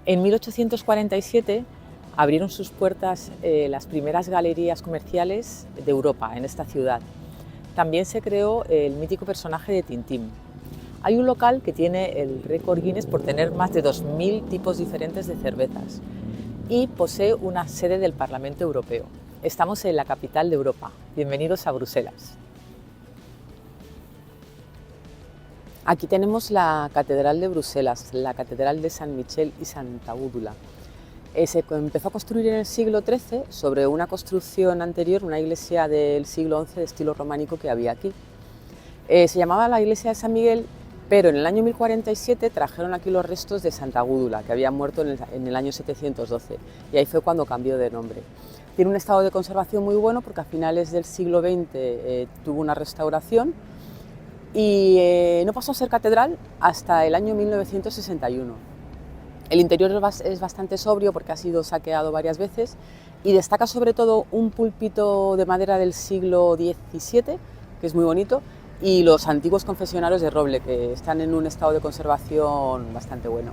En 1847 abrieron sus puertas las primeras galerías comerciales de Europa, en esta ciudad. También se creó el mítico personaje de Tintín. Hay un local que tiene el récord Guinness por tener más de 2000 tipos diferentes de cervezas y posee una sede del Parlamento Europeo. Estamos en la capital de Europa. Bienvenidos a Bruselas. Aquí tenemos la Catedral de Bruselas, la Catedral de San Michel y Santa Úrsula. Se empezó a construir en el siglo XIII sobre una construcción anterior, una iglesia del siglo XI de estilo románico que había aquí. Se llamaba la iglesia de San Miguel, pero en el año 1047 trajeron aquí los restos de Santa Úrsula, que había muerto en el año 712, y ahí fue cuando cambió de nombre. Tiene un estado de conservación muy bueno porque a finales del siglo XX tuvo una restauración y no pasó a ser catedral hasta el año 1961. El interior es bastante sobrio porque ha sido saqueado varias veces y destaca sobre todo un púlpito de madera del siglo XVII, que es muy bonito, y los antiguos confesionarios de roble, que están en un estado de conservación bastante bueno.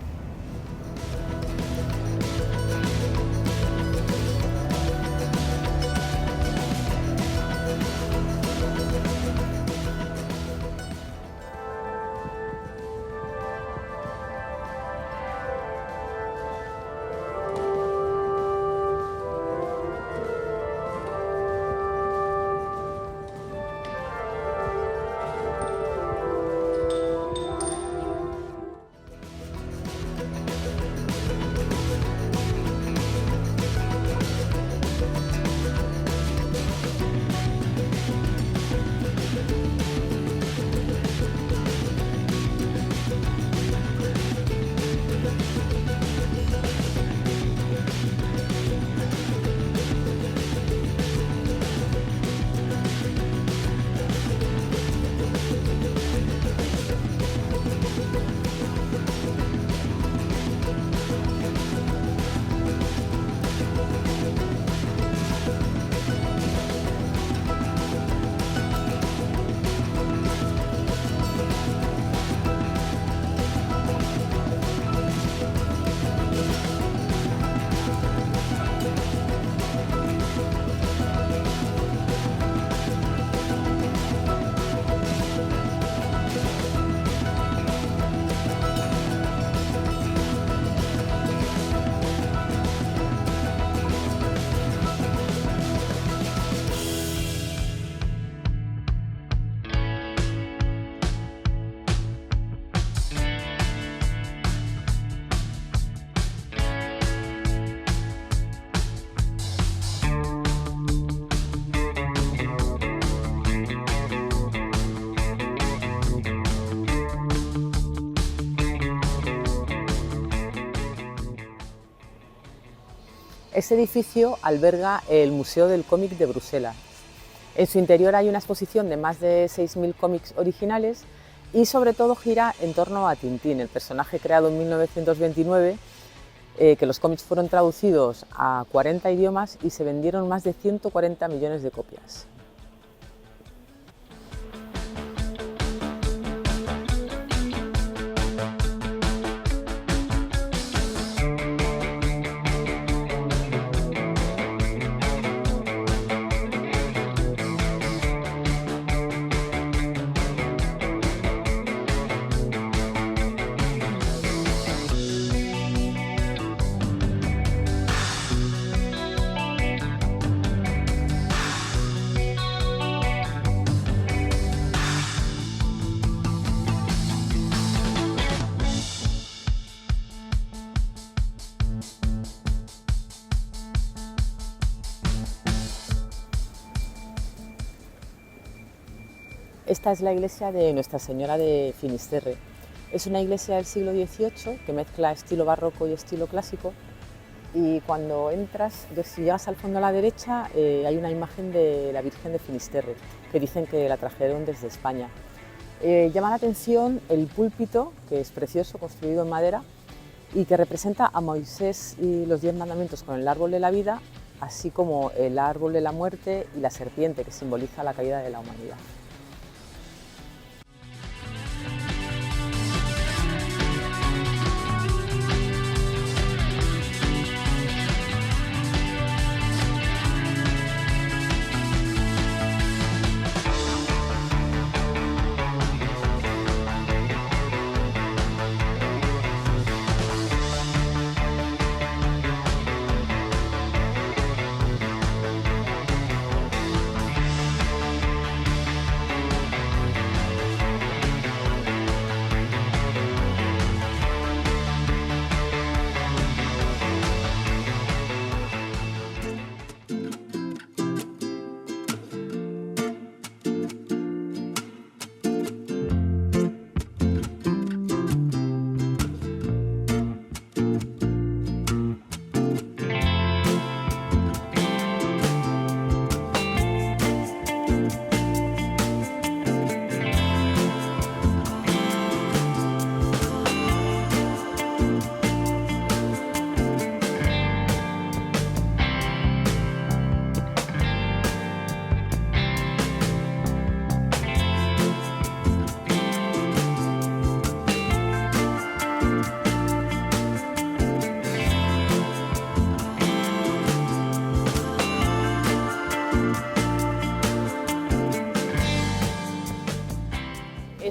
Este edificio alberga el Museo del Cómic de Bruselas. En su interior hay una exposición de más de 6000 cómics originales y sobre todo gira en torno a Tintín, el personaje creado en 1929, que los cómics fueron traducidos a 40 idiomas y se vendieron más de 140 millones de copias. Esta es la iglesia de Nuestra Señora de Finisterre. Es una iglesia del siglo XVIII que mezcla estilo barroco y estilo clásico, y cuando entras, si llegas al fondo a la derecha, hay una imagen de la Virgen de Finisterre, que dicen que la trajeron desde España. Llama la atención el púlpito, que es precioso, construido en madera, y que representa a Moisés y los 10 mandamientos con el árbol de la vida, así como el árbol de la muerte y la serpiente, que simboliza la caída de la humanidad.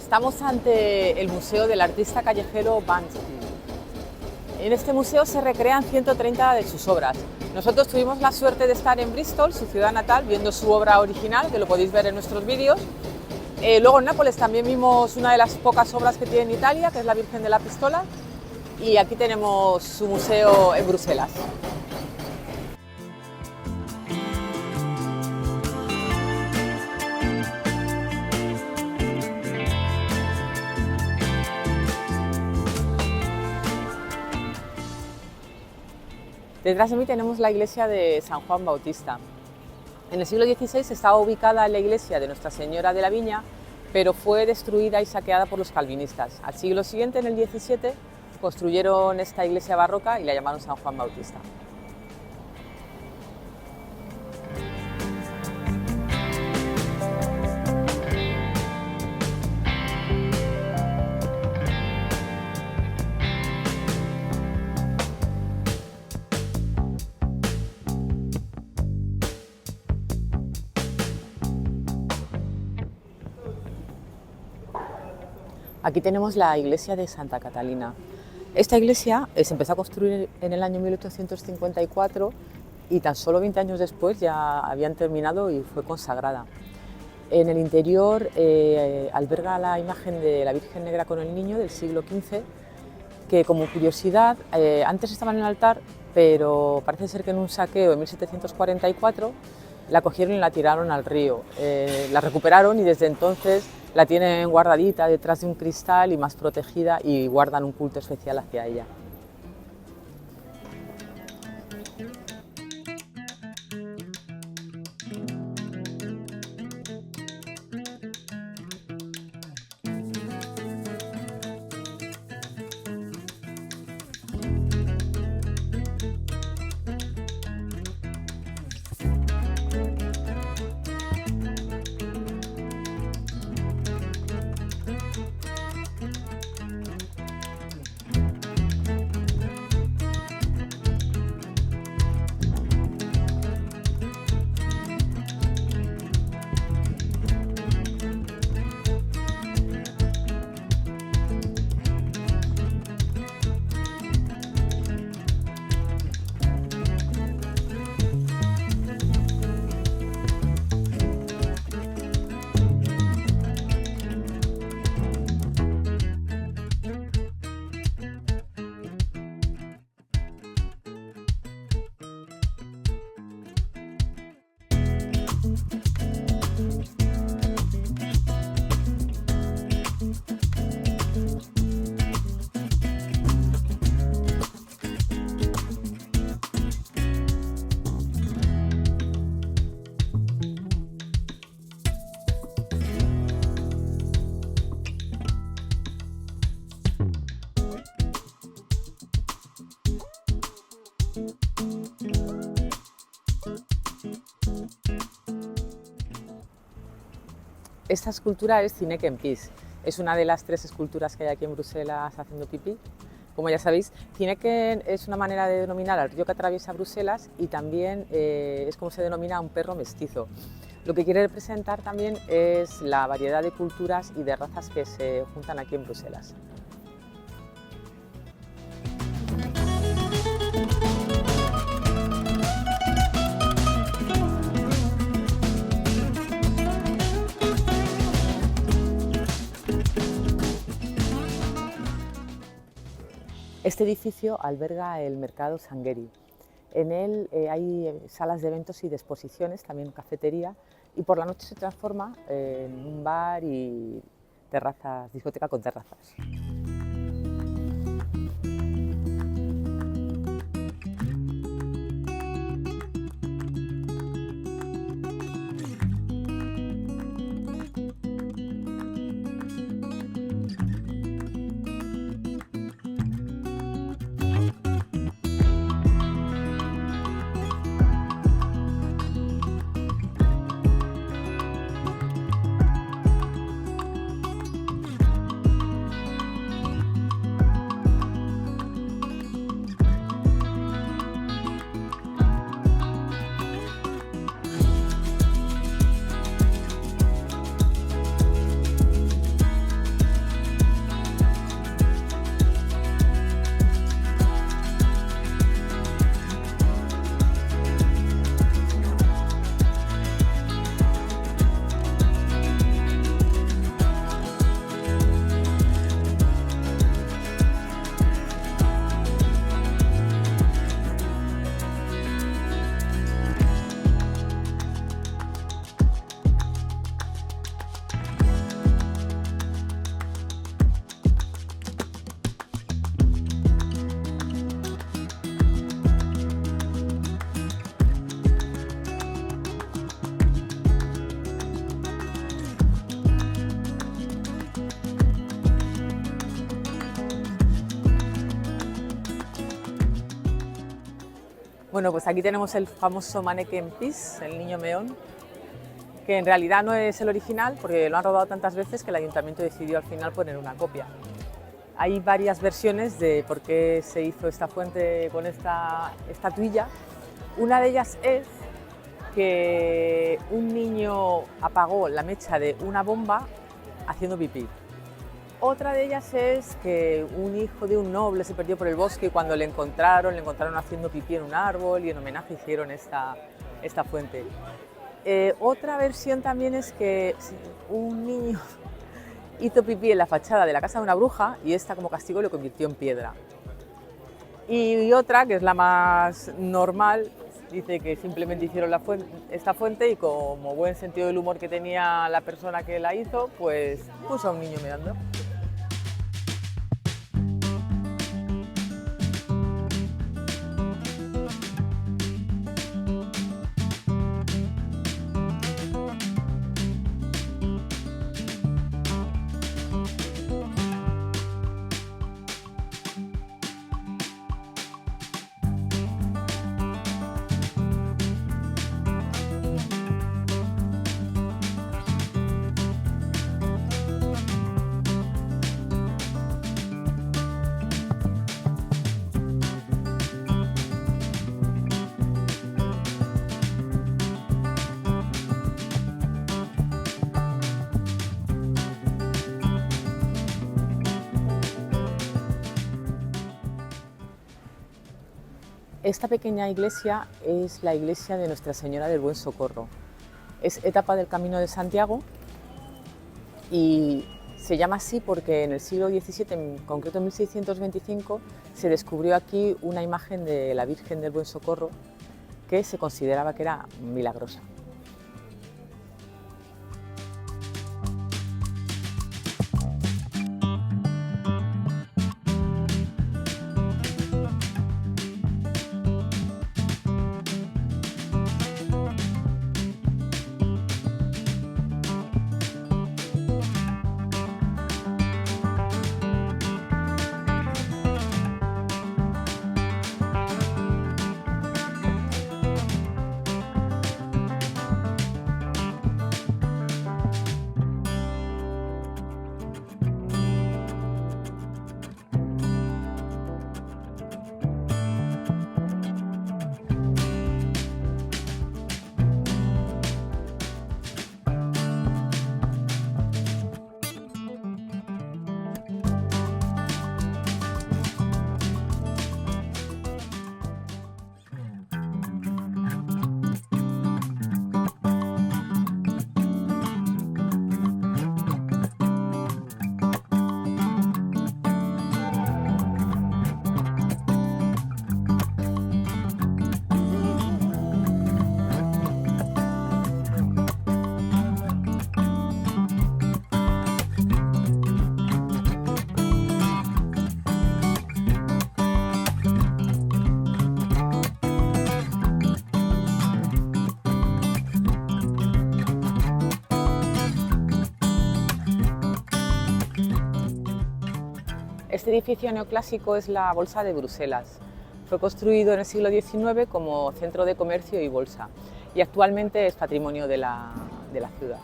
Estamos ante el Museo del Artista Callejero Banksy. En este museo se recrean 130 de sus obras. Nosotros tuvimos la suerte de estar en Bristol, su ciudad natal, viendo su obra original, que lo podéis ver en nuestros vídeos. Luego en Nápoles también vimos una de las pocas obras que tiene en Italia, que es la Virgen de la Pistola. Y aquí tenemos su museo en Bruselas. Detrás de mí tenemos la iglesia de San Juan Bautista. En el siglo XVI estaba ubicada la iglesia de Nuestra Señora de la Viña, pero fue destruida y saqueada por los calvinistas. Al siglo siguiente, en el XVII, construyeron esta iglesia barroca y la llamaron San Juan Bautista. Aquí tenemos la iglesia de Santa Catalina. Esta iglesia se empezó a construir en el año 1854 y tan solo 20 años después ya habían terminado y fue consagrada. En el interior alberga la imagen de la Virgen Negra con el Niño del siglo XV, que como curiosidad antes estaba en el altar, pero parece ser que en un saqueo en 1744 la cogieron y la tiraron al río. La recuperaron y desde entonces la tienen guardadita detrás de un cristal y más protegida y guardan un culto especial hacia ella. Esta escultura es Cineke en Pis. Es una de las 3 esculturas que hay aquí en Bruselas haciendo pipí. Como ya sabéis, Cineke es una manera de denominar al río que atraviesa Bruselas y también es como se denomina a un perro mestizo. Lo que quiere representar también es la variedad de culturas y de razas que se juntan aquí en Bruselas. Este edificio alberga el mercado Sangheri. En él hay salas de eventos y de exposiciones, también cafetería, y por la noche se transforma en un bar y terrazas, discoteca con terrazas. Bueno, pues aquí tenemos el famoso Manneken Pis, el niño meón, que en realidad no es el original porque lo han rodado tantas veces que el ayuntamiento decidió al final poner una copia. Hay varias versiones de por qué se hizo esta fuente con esta estatuilla. Una de ellas es que un niño apagó la mecha de una bomba haciendo pipí. Otra de ellas es que un hijo de un noble se perdió por el bosque y cuando le encontraron haciendo pipí en un árbol y en homenaje hicieron esta fuente. Otra versión también es que un niño hizo pipí en la fachada de la casa de una bruja y esta como castigo lo convirtió en piedra. Y otra, que es la más normal, dice que simplemente hicieron esta fuente y como buen sentido del humor que tenía la persona que la hizo, pues puso a un niño meando. Esta pequeña iglesia es la iglesia de Nuestra Señora del Buen Socorro. Es etapa del Camino de Santiago y se llama así porque en el siglo XVII, en concreto en 1625, se descubrió aquí una imagen de la Virgen del Buen Socorro que se consideraba que era milagrosa. Este edificio neoclásico es la Bolsa de Bruselas. Fue construido en el siglo XIX como centro de comercio y bolsa y actualmente es patrimonio de la ciudad.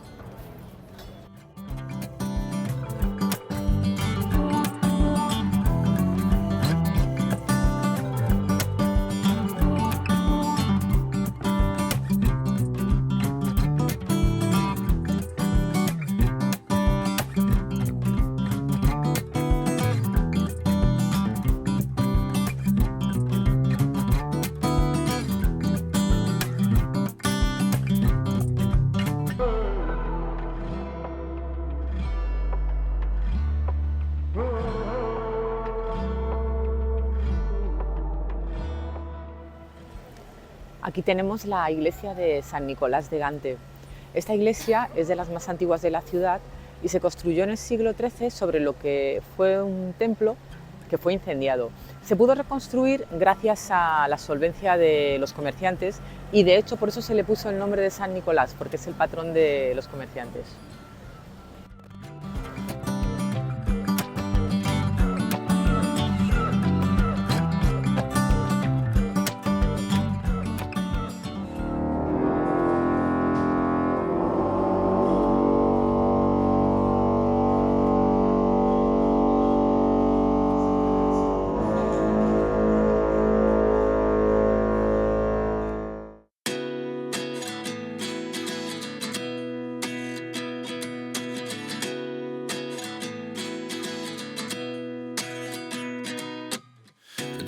Aquí tenemos la iglesia de San Nicolás de Gante. Esta iglesia es de las más antiguas de la ciudad y se construyó en el siglo XIII sobre lo que fue un templo que fue incendiado. Se pudo reconstruir gracias a la solvencia de los comerciantes y de hecho por eso se le puso el nombre de San Nicolás, porque es el patrón de los comerciantes.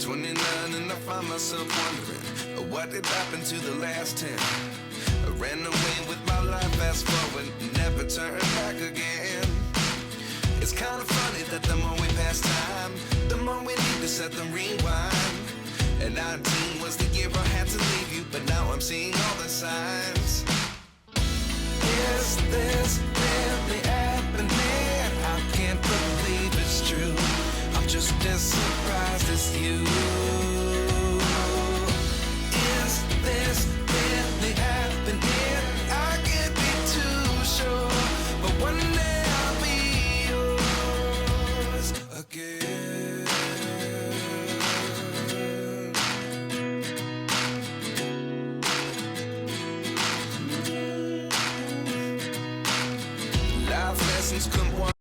29 and I find myself wondering what did happen to the last 10. I ran away with my life, fast forward, never turn back again. It's kind of funny that the more we pass time, the more we need to set the rewind. And 19 was the year I had to leave you, but now I'm seeing all the signs. Is this really happening? I can't believe it's true. I'm just as surprised as you. Is this really happening? I can't be too sure, but one day I'll be yours again. Life lessons come one